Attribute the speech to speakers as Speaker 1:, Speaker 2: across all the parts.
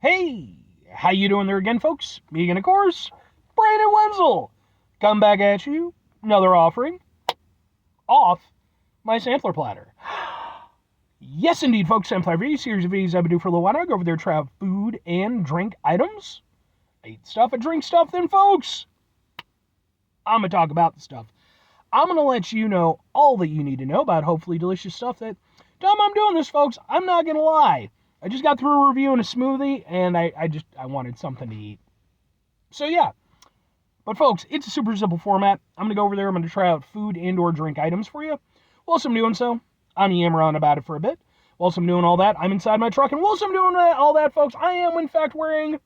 Speaker 1: Hey, how you doing there again, folks? Me again, of course, Brandon Wenzel. Come back at you, another offering off my sampler platter. Yes, indeed, folks, sampler review series of videos I've been doing for a little while. I go over there, try out food and drink items. I eat stuff, I drink stuff, then, folks, I'm gonna talk about the stuff. I'm gonna let you know all that you need to know about hopefully delicious stuff. That time I'm doing this, folks, I'm not gonna lie. I just got through reviewing a smoothie, and I wanted something to eat. So yeah. But folks, it's a super simple format. I'm going to go over there. I'm going to try out food and or drink items for you. Whilst I'm doing so, I'm yammering on about it for a bit. Whilst I'm doing all that, I'm inside my truck. And whilst I'm doing all that, folks, I am, in fact, wearing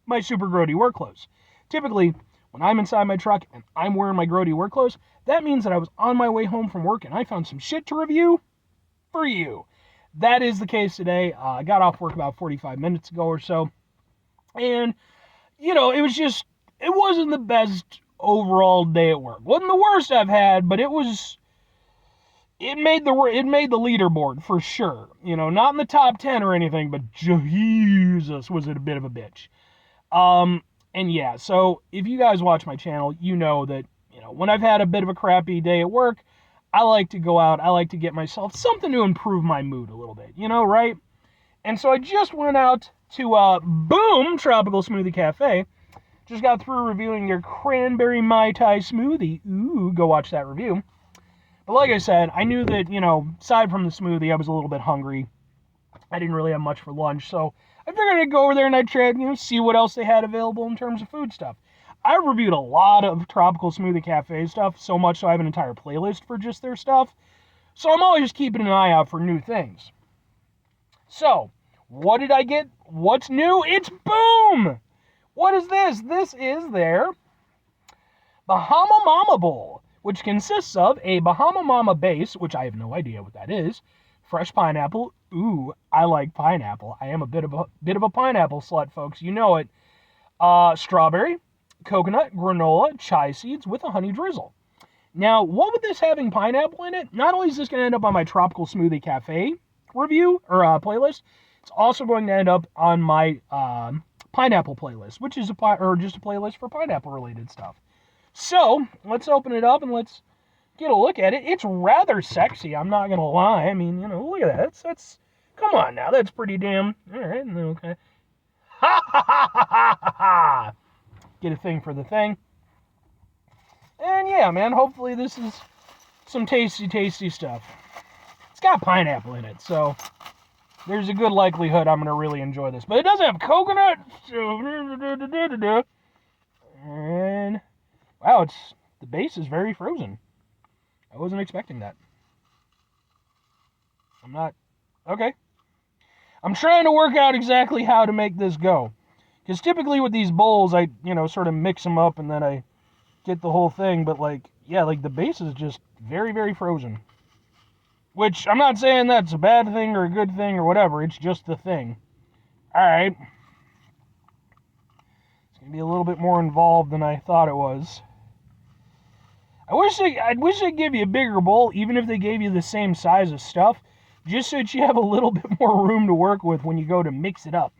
Speaker 1: my super grody work clothes. Typically, when I'm inside my truck and I'm wearing my grody work clothes, that means that I was on my way home from work and I found some shit to review for you. That is the case today. I got off work about 45 minutes ago or so. And, it wasn't the best overall day at work. Wasn't the worst I've had, but it made the leaderboard for sure. Not in the top 10 or anything, but Jesus, was it a bit of a bitch. And yeah, so if you guys watch my channel, you know that, when I've had a bit of a crappy day at work, I like to go out, I like to get myself something to improve my mood a little bit, right? And so I just went out to, boom, Tropical Smoothie Cafe. Just got through reviewing your cranberry Mai Tai smoothie. Ooh, go watch that review. But like I said, I knew that, aside from the smoothie, I was a little bit hungry. I didn't really have much for lunch, so I figured I'd go over there and I'd try, see what else they had available in terms of food stuff. I reviewed a lot of Tropical Smoothie Cafe stuff, so much so I have an entire playlist for just their stuff. So I'm always just keeping an eye out for new things. So, what did I get? What's new? It's boom! What is this? This is their Bahama Mama Bowl, which consists of a Bahama Mama base, which I have no idea what that is, fresh pineapple. Ooh, I like pineapple. I am a bit of a pineapple slut, folks. You know it. Strawberry, coconut, granola, chai seeds with a honey drizzle. Now, what with this having pineapple in it, not only is this going to end up on my Tropical Smoothie Cafe review or playlist, it's also going to end up on my pineapple playlist, which is just a playlist for pineapple related stuff. So let's open it up and let's get a look at it. It's rather sexy, I'm not gonna lie. I mean, look at that. That's come on now, that's pretty damn all right. Okay. Ha ha ha ha ha ha. Get a thing for the thing. And yeah, man, hopefully this is some tasty stuff. It's got pineapple in it, so there's a good likelihood I'm going to really enjoy this. But it does have coconut. And, wow, the base is very frozen. I wasn't expecting that. Okay. I'm trying to work out exactly how to make this go. Because typically with these bowls, I, sort of mix them up and then I get the whole thing. But, the base is just very, very frozen. Which, I'm not saying that's a bad thing or a good thing or whatever. It's just the thing. Alright. It's going to be a little bit more involved than I thought it was. I wish they'd give you a bigger bowl, even if they gave you the same size of stuff, just so that you have a little bit more room to work with when you go to mix it up.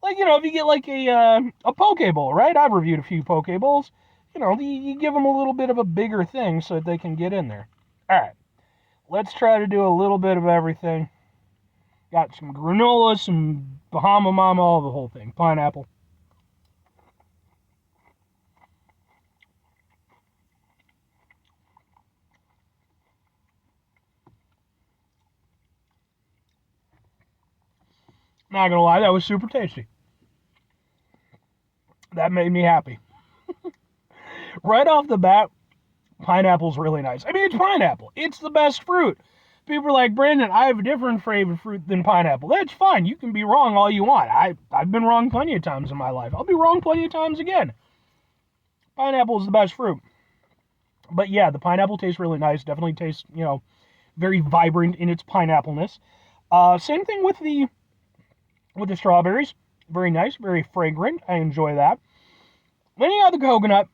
Speaker 1: If you get a poke bowl, right? I've reviewed a few poke bowls. You give them a little bit of a bigger thing so that they can get in there. Alright. Let's try to do a little bit of everything. Got some granola, some Bahama Mama, all the whole thing. Pineapple. Not gonna lie, that was super tasty. That made me happy. Right off the bat, pineapple's really nice. I mean, it's pineapple. It's the best fruit. People are like, Brandon, I have a different favorite fruit than pineapple. That's fine. You can be wrong all you want. I've been wrong plenty of times in my life. I'll be wrong plenty of times again. Pineapple is the best fruit. But yeah, the pineapple tastes really nice. Definitely tastes, very vibrant in its pineapple-ness. Same thing with the strawberries. Very nice, very fragrant. I enjoy that. Then you got the coconut.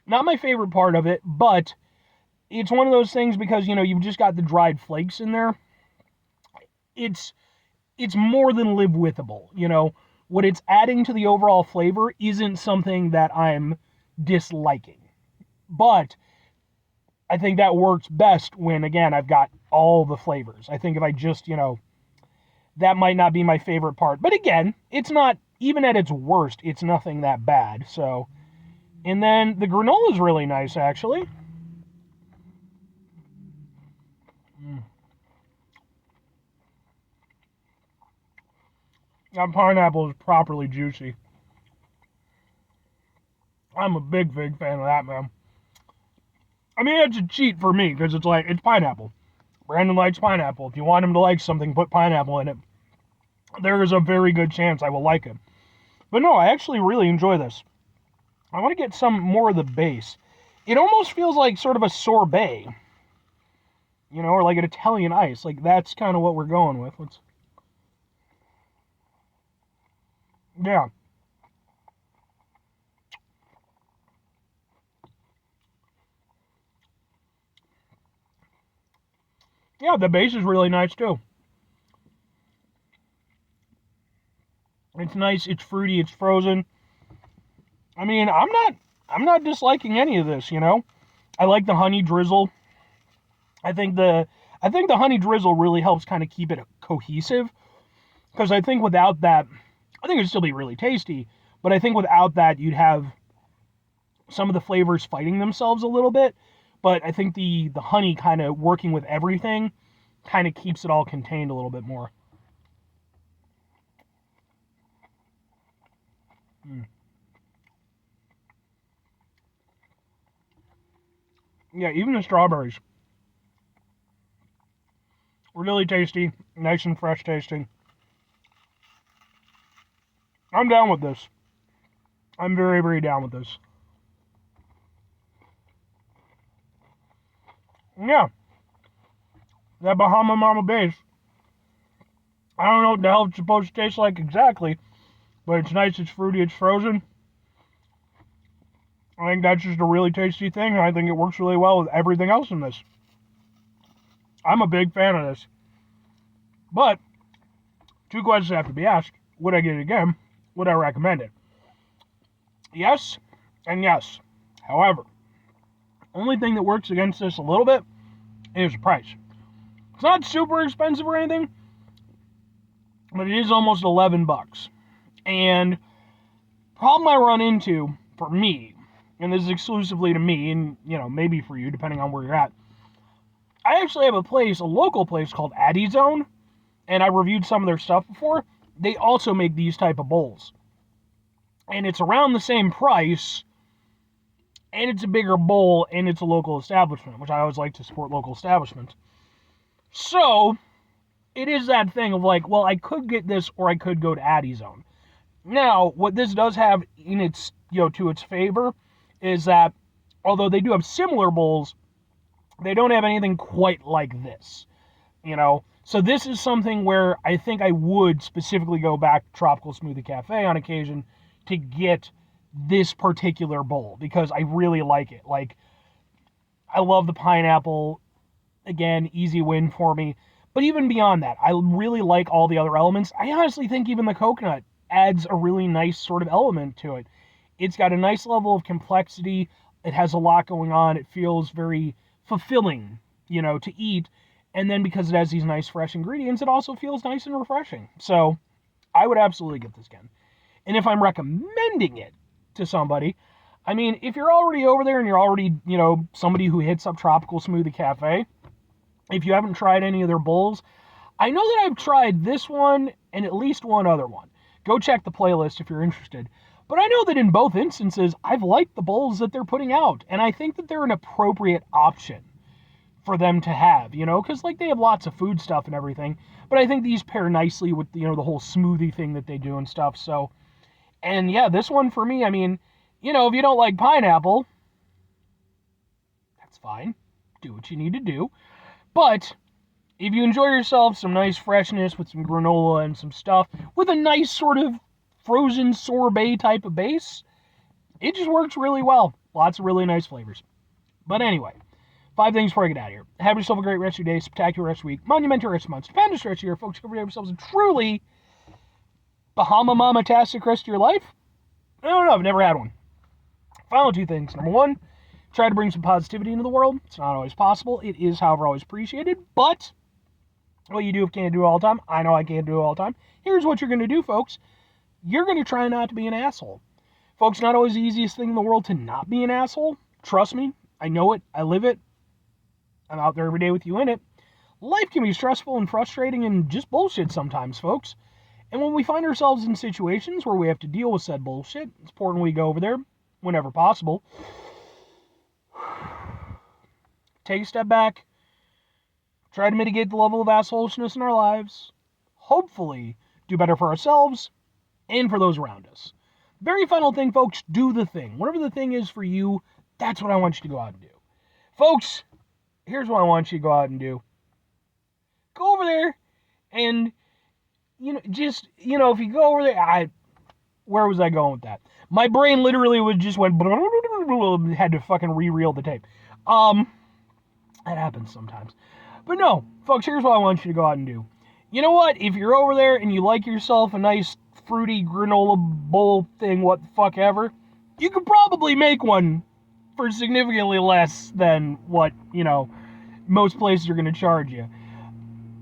Speaker 1: Not my favorite part of it, but it's one of those things because, you've just got the dried flakes in there. It's it's more than live withable. You know, what it's adding to the overall flavor isn't something that I'm disliking. But I think that works best when, again, I've got all the flavors. I think if I just, that might not be my favorite part. But again, it's not, even at its worst, it's nothing that bad. So, and then the granola is really nice, actually. That pineapple is properly juicy. I'm a big fan of that, man. I mean, it's a cheat for me, because it's pineapple. Brandon likes pineapple. If you want him to like something, put pineapple in it. There is a very good chance I will like it. But no, I actually really enjoy this. I want to get some more of the base. It almost feels like sort of a sorbet. Or like an Italian ice. Like, that's kind of what we're going with. Yeah. Yeah, the base is really nice, too. It's nice, it's fruity, it's frozen. I mean, I'm not disliking any of this, I like the honey drizzle. I think the honey drizzle really helps kind of keep it cohesive, because I think without that, I think it'd still be really tasty, but I think without that, you'd have some of the flavors fighting themselves a little bit. But I think the honey kind of working with everything kind of keeps it all contained a little bit more. Mm. Yeah, even the strawberries. Really tasty, nice and fresh tasting. I'm down with this. I'm very down with this. Yeah. That Bahama Mama base. I don't know what the hell it's supposed to taste like exactly, but it's nice, it's fruity, it's frozen. I think that's just a really tasty thing, and I think it works really well with everything else in this. I'm a big fan of this. But, two questions have to be asked. Would I get it again? Would I recommend it? Yes, and yes. However, only thing that works against this a little bit is the price. It's not super expensive or anything, but it is almost $11. And problem I run into, for me, and this is exclusively to me, and maybe for you, depending on where you're at, I actually have a local place called Addy Zone, and I reviewed some of their stuff before. They also make these type of bowls. And it's around the same price, and it's a bigger bowl, and it's a local establishment, which I always like to support local establishments. So, it is that thing of like, well, I could get this, or I could go to Addy Zone. Now, what this does have in its, to its favor, is that, although they do have similar bowls, they don't have anything quite like this, So this is something where I think I would specifically go back to Tropical Smoothie Cafe on occasion to get this particular bowl, because I really like it. Like, I love the pineapple. Again, easy win for me. But even beyond that, I really like all the other elements. I honestly think even the coconut adds a really nice sort of element to it. It's got a nice level of complexity. It has a lot going on. It feels very fulfilling, to eat. And then because it has these nice fresh ingredients, it also feels nice and refreshing. So I would absolutely get this again. And if I'm recommending it to somebody, I mean, if you're already over there and you're already, somebody who hits up Tropical Smoothie Cafe, if you haven't tried any of their bowls, I know that I've tried this one and at least one other one. Go check the playlist if you're interested. But I know that in both instances, I've liked the bowls that they're putting out. And I think that they're an appropriate option for them to have, because like they have lots of food stuff and everything. But I think these pair nicely with, the whole smoothie thing that they do and stuff. So, and yeah, this one for me, I mean, if you don't like pineapple, that's fine. Do what you need to do. But if you enjoy yourself some nice freshness with some granola and some stuff, with a nice sort of frozen sorbet type of base, it just works really well. Lots of really nice flavors. But anyway, 5 things before I get out of here. Have yourself a great rest of your day, spectacular rest of your week, monumental rest of your month, stupendous rest of your year, folks. Hope you have yourselves a truly Bahama Mama-tastic rest of your life. I don't know, I've never had one. Final 2 things. Number 1, try to bring some positivity into the world. It's not always possible. It is, however, always appreciated. But what you do if you can't do it all the time, I know I can't do it all the time. Here's what you're going to do, folks. You're going to try not to be an asshole. Folks, not always the easiest thing in the world to not be an asshole. Trust me, I know it. I live it. I'm out there every day with you in it. Life can be stressful and frustrating and just bullshit sometimes, folks. And when we find ourselves in situations where we have to deal with said bullshit, it's important we go over there whenever possible. Take a step back. Try to mitigate the level of assholishness in our lives. Hopefully, do better for ourselves and for those around us. Very final thing, folks, do the thing. Whatever the thing is for you, that's what I want you to go out and do. Folks, here's what I want you to go out and do. Go over there and, if you go over there, where was I going with that? My brain literally had to fucking re-reel the tape. That happens sometimes. But no, folks, here's what I want you to go out and do. You know what? If you're over there and you like yourself a nice fruity granola bowl thing, what the fuck ever, you could probably make one for significantly less than what, most places are going to charge you.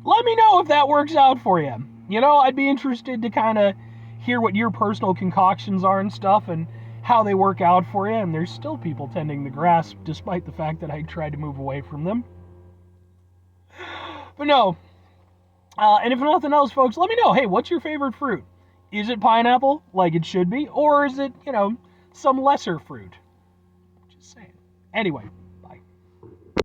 Speaker 1: Let me know if that works out for you. I'd be interested to kind of hear what your personal concoctions are and stuff and how they work out for you. And there's still people tending the grass despite the fact that I tried to move away from them. But no. And if nothing else, folks, let me know. Hey, what's your favorite fruit? Is it pineapple, like it should be? Or is it, some lesser fruit? Just saying. Anyway,